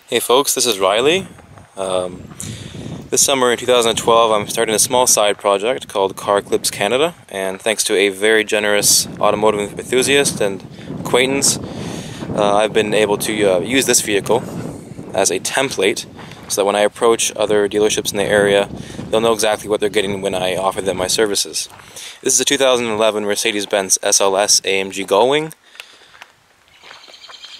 Hey folks, this is Riley. This summer in 2012 I'm starting a small side project called Car Clips Canada, and thanks to a very generous automotive enthusiast and acquaintance, I've been able to use this vehicle as a template so that when I approach other dealerships in the area, they'll know exactly what they're getting when I offer them my services. This is a 2011 Mercedes-Benz SLS AMG Gullwing.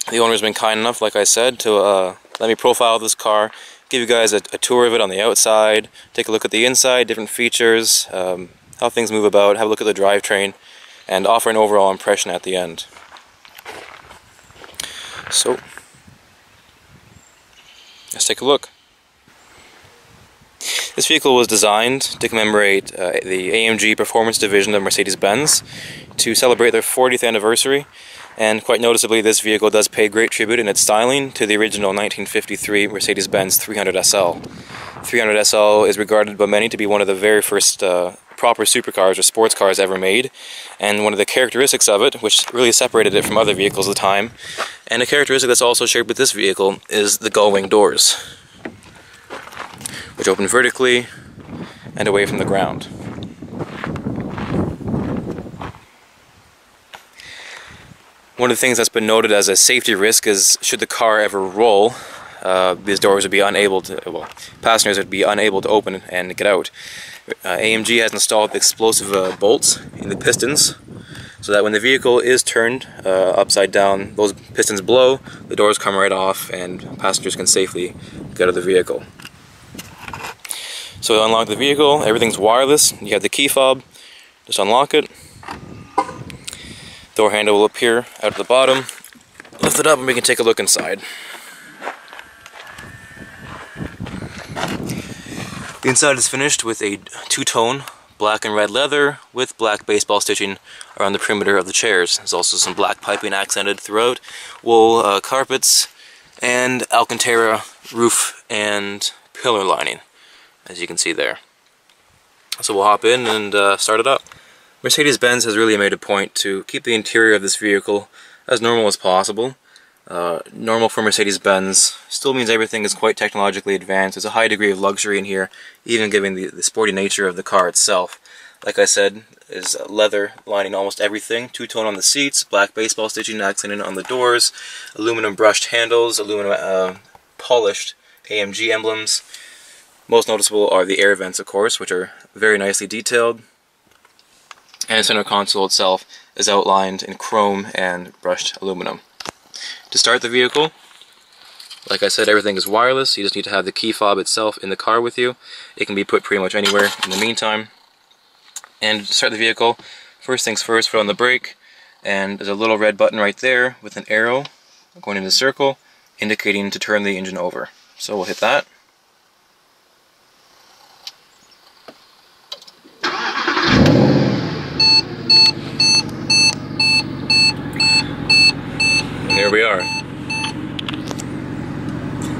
The owner's been kind enough, like I said, to let me profile this car, give you guys a tour of it on the outside, take a look at the inside, different features, how things move about, have a look at the drivetrain, and offer an overall impression at the end. So, let's take a look. This vehicle was designed to commemorate the AMG Performance Division of Mercedes-Benz to celebrate their 40th anniversary. And quite noticeably, this vehicle does pay great tribute in its styling to the original 1953 Mercedes-Benz 300SL. 300SL is regarded by many to be one of the very first proper supercars or sports cars ever made, and one of the characteristics of it, which really separated it from other vehicles of the time, and a characteristic that's also shared with this vehicle, is the gullwing doors, which open vertically and away from the ground. One of the things that's been noted as a safety risk is, should the car ever roll, these doors would be unable to, well, passengers would be unable to open and get out. AMG has installed explosive bolts in the pistons, so that when the vehicle is turned upside down, those pistons blow, the doors come right off, and passengers can safely get out of the vehicle. So to unlock the vehicle, everything's wireless. You have the key fob, just unlock it. Door handle will appear out at the bottom. Lift it up and we can take a look inside. The inside is finished with a two-tone black and red leather with black baseball stitching around the perimeter of the chairs. There's also some black piping accented throughout, wool carpets, and Alcantara roof and pillar lining, as you can see there. So we'll hop in and start it up. Mercedes-Benz has really made a point to keep the interior of this vehicle as normal as possible. Normal for Mercedes-Benz still means everything is quite technologically advanced. There's a high degree of luxury in here, even given the sporty nature of the car itself. Like I said, is leather lining almost everything, two-tone on the seats, black baseball stitching accented on the doors, aluminum brushed handles, aluminum polished AMG emblems. Most noticeable are the air vents, of course, which are very nicely detailed. And the center console itself is outlined in chrome and brushed aluminum. To start the vehicle, like I said, everything is wireless. You just need to have the key fob itself in the car with you. It can be put pretty much anywhere in the meantime. And to start the vehicle, first things first, put on the brake, and there's a little red button right there with an arrow going in a circle indicating to turn the engine over. So we'll hit that. Here we are.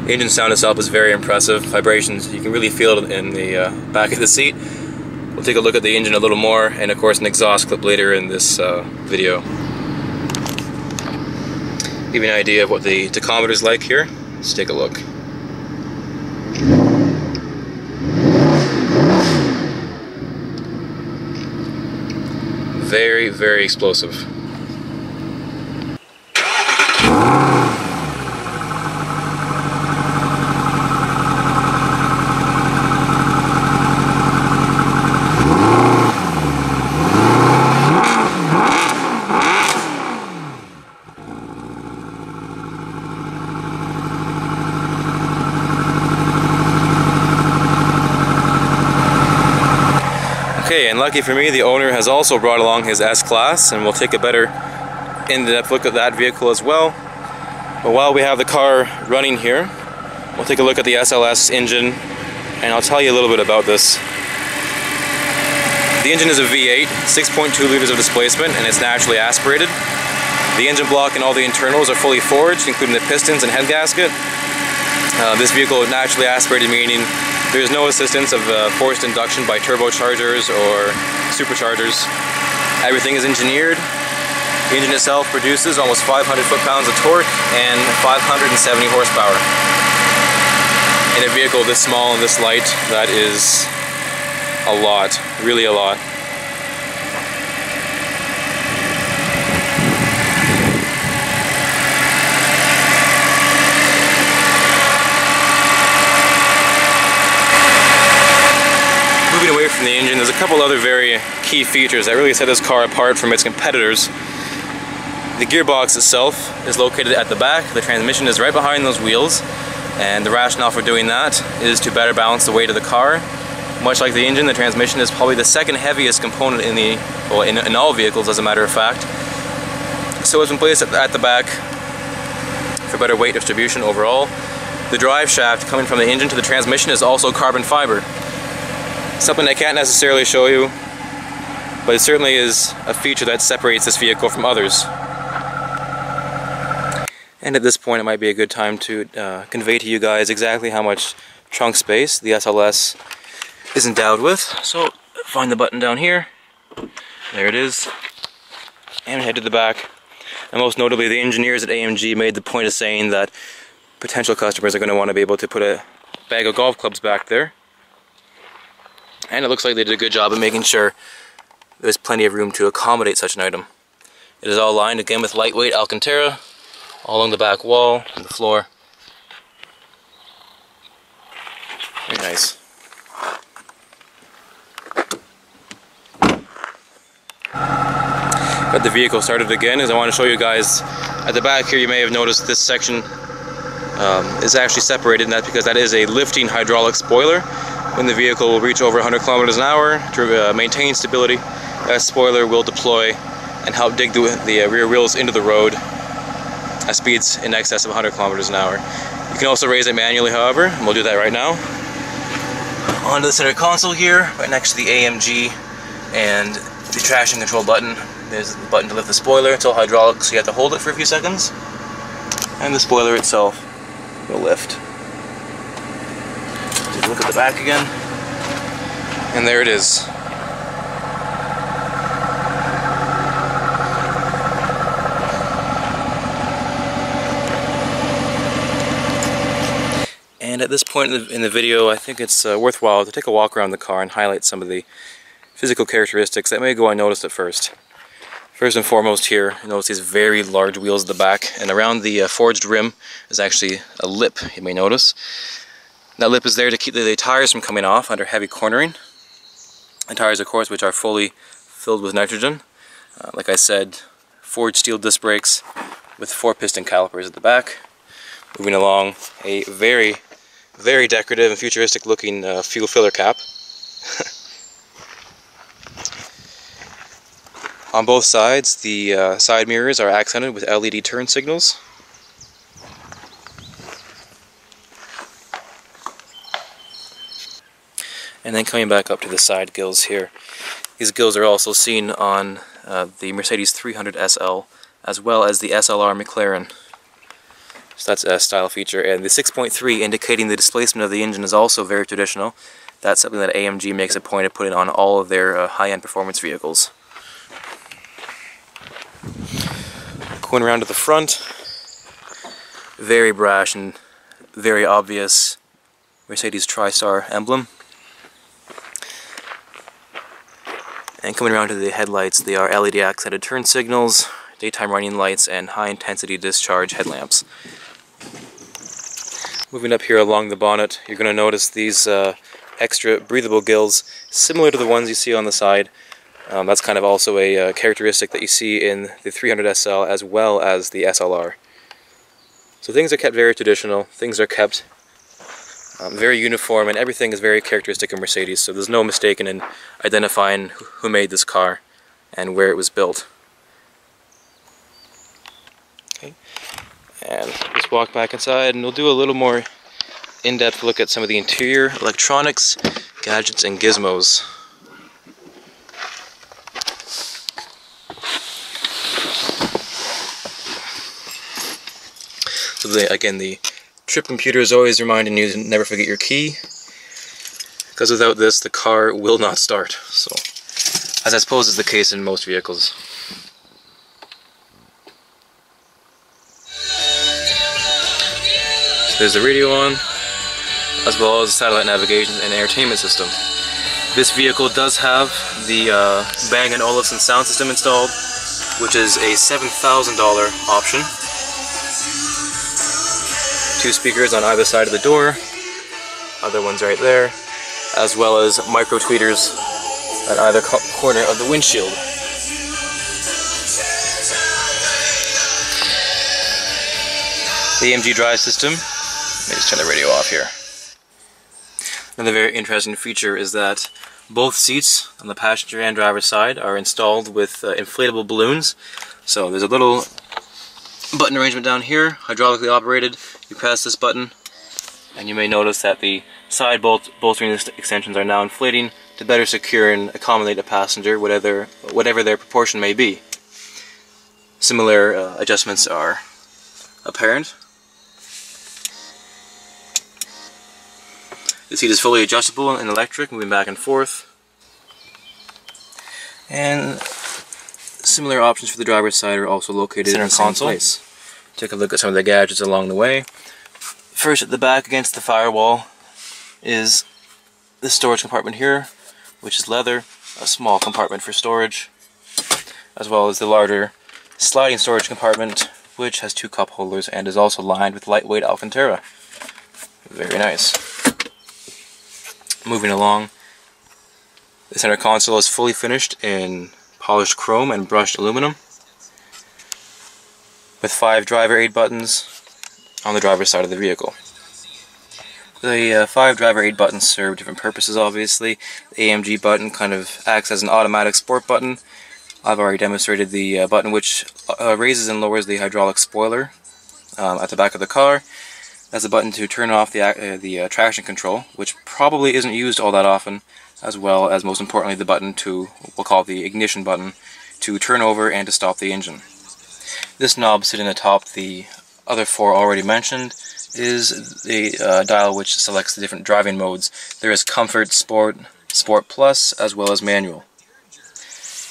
The engine sound itself is very impressive. Vibrations, you can really feel it in the back of the seat. We'll take a look at the engine a little more, and of course an exhaust clip later in this video. Give you an idea of what the tachometer is like here. Let's take a look. Very, very explosive. Okay, and lucky for me, the owner has also brought along his S-Class, and we'll take a better in-depth look at that vehicle as well. But while we have the car running here, we'll take a look at the SLS engine, and I'll tell you a little bit about this. The engine is a V8, 6.2 liters of displacement, and it's naturally aspirated. The engine block and all the internals are fully forged, including the pistons and head gasket. This vehicle is naturally aspirated, meaning there is no assistance of forced induction by turbochargers or superchargers. Everything is engineered. The engine itself produces almost 500 foot-pounds of torque and 570 horsepower. In a vehicle this small and this light, that is a lot, really a lot. Moving away from the engine, there's a couple other very key features that really set this car apart from its competitors. The gearbox itself is located at the back, the transmission is right behind those wheels, and the rationale for doing that is to better balance the weight of the car. Much like the engine, the transmission is probably the second heaviest component in all vehicles, as a matter of fact. So it's been placed at the back for better weight distribution overall. The drive shaft coming from the engine to the transmission is also carbon fiber. Something I can't necessarily show you, but it certainly is a feature that separates this vehicle from others. And at this point it might be a good time to convey to you guys exactly how much trunk space the SLS is endowed with. So find the button down here, there it is, and head to the back. And most notably, the engineers at AMG made the point of saying that potential customers are going to want to be able to put a bag of golf clubs back there. And it looks like they did a good job of making sure there's plenty of room to accommodate such an item. It is all lined again with lightweight Alcantara all along the back wall and the floor. Very nice. Got the vehicle started again, as I want to show you guys at the back here. You may have noticed this section is actually separated, and that's because that is a lifting hydraulic spoiler. When the vehicle will reach over 100 kilometers an hour to maintain stability, that spoiler will deploy and help dig the rear wheels into the road at speeds in excess of 100 kilometers an hour. You can also raise it manually, however, and we'll do that right now. Onto the center console here, right next to the AMG and the traction control button. There's the button to lift the spoiler. It's all hydraulic, so you have to hold it for a few seconds, and the spoiler itself will lift. Take a look at the back again, and there it is. And at this point in the video, I think it's worthwhile to take a walk around the car and highlight some of the physical characteristics that may go unnoticed at first. First and foremost here, you notice these very large wheels at the back, and around the forged rim is actually a lip, you may notice. That lip is there to keep the tires from coming off under heavy cornering. The tires, of course, which are fully filled with nitrogen. Like I said, forged steel disc brakes with 4 piston calipers at the back. Moving along, a very, very decorative and futuristic looking fuel filler cap. On both sides, the side mirrors are accented with LED turn signals. And then coming back up to the side gills here. These gills are also seen on the Mercedes 300 SL, as well as the SLR McLaren. So that's a style feature. And the 6.3 indicating the displacement of the engine is also very traditional. That's something that AMG makes a point of putting on all of their high-end performance vehicles. Going around to the front, very brash and very obvious Mercedes TriStar emblem. And coming around to the headlights, they are LED accented turn signals, daytime running lights, and high intensity discharge headlamps. Moving up here along the bonnet, you're going to notice these extra breathable gills, similar to the ones you see on the side. That's kind of also a characteristic that you see in the 300 SL as well as the SLR. So things are kept very traditional, things are kept very uniform, and everything is very characteristic of Mercedes, so there's no mistaking in identifying who made this car and where it was built. Okay, and let's walk back inside and we'll do a little more in-depth look at some of the interior electronics, gadgets, and gizmos. So again, the trip computer is always reminding you to never forget your key, because without this the car will not start, so as I suppose is the case in most vehicles. So there's the radio on, as well as satellite navigation and entertainment system. This vehicle does have the Bang & Olufsen sound system installed, which is a $7,000 option. 2 speakers on either side of the door, other ones right there, as well as micro tweeters at either corner of the windshield. The AMG drive system, let me just turn the radio off here. Another very interesting feature is that both seats on the passenger and driver's side are installed with inflatable balloons. So there's a little button arrangement down here, hydraulically operated. You press this button and you may notice that the side bolstering extensions are now inflating to better secure and accommodate a passenger, whatever their proportion may be. Similar adjustments are apparent. The seat is fully adjustable and electric, moving back and forth. And similar options for the driver's side are also located in the same place. Take a look at some of the gadgets along the way. First, at the back against the firewall is the storage compartment here, which is leather, a small compartment for storage, as well as the larger sliding storage compartment, which has 2 cup holders and is also lined with lightweight Alcantara. Very nice. Moving along, the center console is fully finished in polished chrome and brushed aluminum, with 5 driver aid buttons on the driver's side of the vehicle. The 5 driver aid buttons serve different purposes, obviously. The AMG button kind of acts as an automatic sport button. I've already demonstrated the button which raises and lowers the hydraulic spoiler at the back of the car. That's a button to turn off the traction control, which probably isn't used all that often, as well as, most importantly, the button to, we'll call it the ignition button, to turn over and to stop the engine. This knob sitting atop the other 4 already mentioned is the dial which selects the different driving modes. There is Comfort, Sport, Sport Plus, as well as Manual.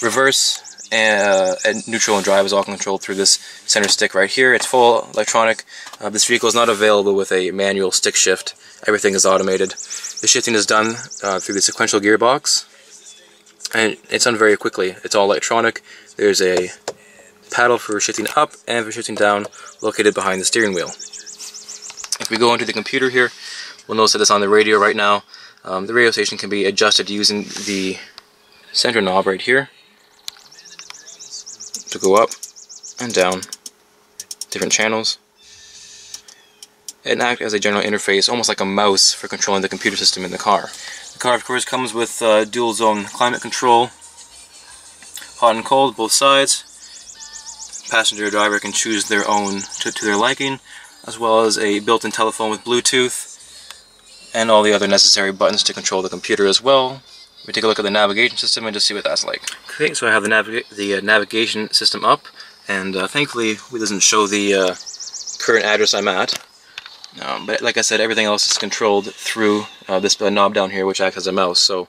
Reverse and neutral and drive is all controlled through this center stick right here. It's full electronic. This vehicle is not available with a manual stick shift. Everything is automated. The shifting is done through the sequential gearbox, and it's done very quickly. It's all electronic. There's a paddle for shifting up and for shifting down located behind the steering wheel. If we go into the computer here, we'll notice that it's on the radio right now. The radio station can be adjusted using the center knob right here to go up and down different channels and act as a general interface, almost like a mouse for controlling the computer system in the car. The car, of course, comes with dual zone climate control, hot and cold, both sides. Passenger or driver can choose their own to their liking, as well as a built-in telephone with Bluetooth and all the other necessary buttons to control the computer as well. We take a look at the navigation system and just see what that's like. Okay, so I have the navigation system up, and thankfully it doesn't show the current address I'm at. But like I said, everything else is controlled through this knob down here, which acts as a mouse. So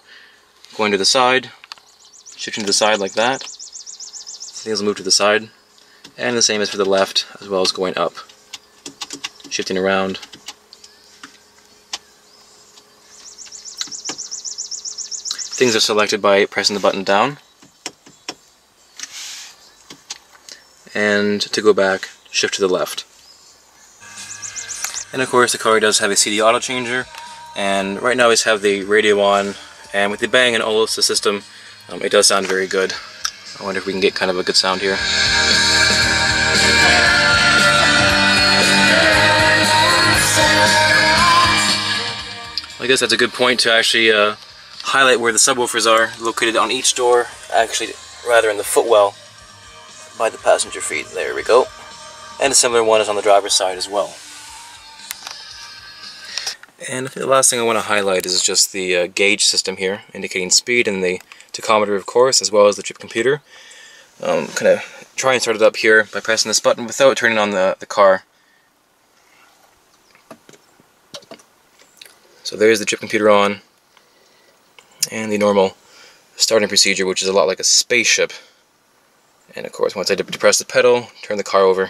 going to the side, shifting to the side like that, things will move to the side, and the same as for the left, as well as going up, shifting around. Things are selected by pressing the button down, and to go back, shift to the left. And of course the car does have a CD auto changer, and right now we just have the radio on, and with the Bang & Olufsen system, it does sound very good. I wonder if we can get kind of a good sound here. I guess that's a good point to actually highlight where the subwoofers are, located on each door, actually rather in the footwell by the passenger feet. There we go. And a similar one is on the driver's side as well. And I think the last thing I want to highlight is just the gauge system here, indicating speed, and the tachometer, of course, as well as the trip computer. Kind of try and start it up here by pressing this button without turning on the car. So there's the trip computer on, and the normal starting procedure, which is a lot like a spaceship. And of course, once I depress the pedal, turn the car over.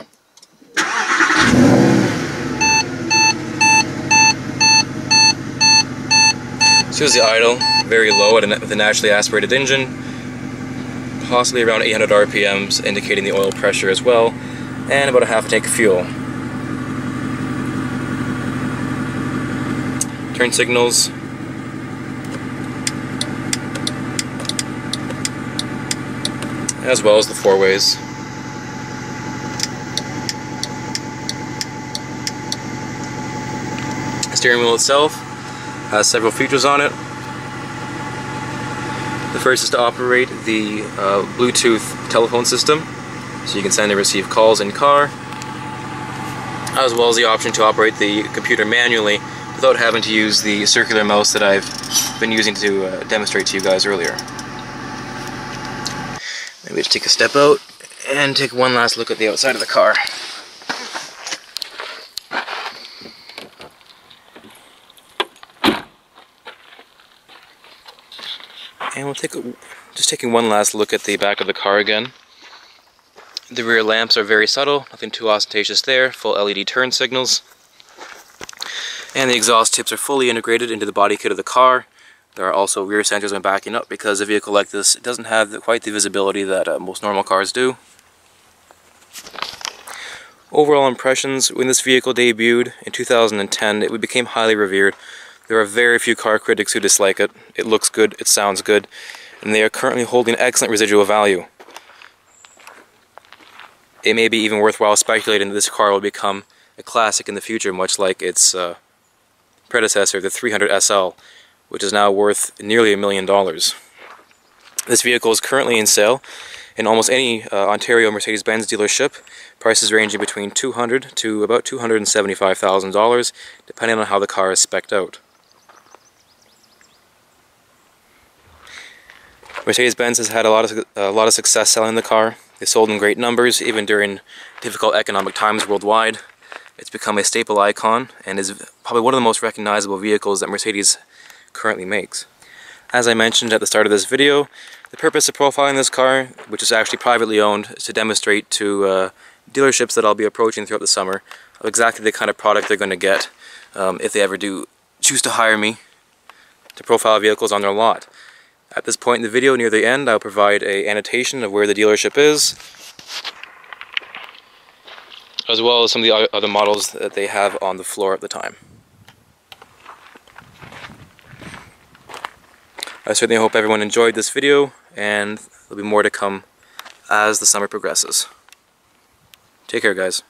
So here's the idle, very low with a naturally aspirated engine, possibly around 800 RPMs, indicating the oil pressure as well, and about a half a tank of fuel. Turn signals. As well as the four-ways. The steering wheel itself has several features on it. The first is to operate the Bluetooth telephone system, so you can send and receive calls in car, as well as the option to operate the computer manually without having to use the circular mouse that I've been using to demonstrate to you guys earlier. Maybe just take a step out and take one last look at the outside of the car. And we'll just taking one last look at the back of the car again. The rear lamps are very subtle, nothing too ostentatious there, full LED turn signals. And the exhaust tips are fully integrated into the body kit of the car. There are also rear sensors when backing up because a vehicle like this doesn't have quite the visibility that most normal cars do. Overall impressions, when this vehicle debuted in 2010, it became highly revered. There are very few car critics who dislike it. It looks good, it sounds good, and they are currently holding excellent residual value. It may be even worthwhile speculating that this car will become a classic in the future, much like its predecessor, the 300 SL, which is now worth nearly $1 million. This vehicle is currently in sale in almost any Ontario Mercedes-Benz dealership, prices ranging between $200,000 to about $275,000, depending on how the car is spec'd out. Mercedes-Benz has had a lot of success selling the car. They sold in great numbers, even during difficult economic times worldwide. It's become a staple icon and is probably one of the most recognizable vehicles that Mercedes currently makes. As I mentioned at the start of this video, the purpose of profiling this car, which is actually privately owned, is to demonstrate to dealerships that I'll be approaching throughout the summer of exactly the kind of product they're going to get if they ever do choose to hire me to profile vehicles on their lot. At this point in the video, near the end, I'll provide an annotation of where the dealership is, as well as some of the other models that they have on the floor at the time. I certainly hope everyone enjoyed this video, and there'll be more to come as the summer progresses. Take care, guys.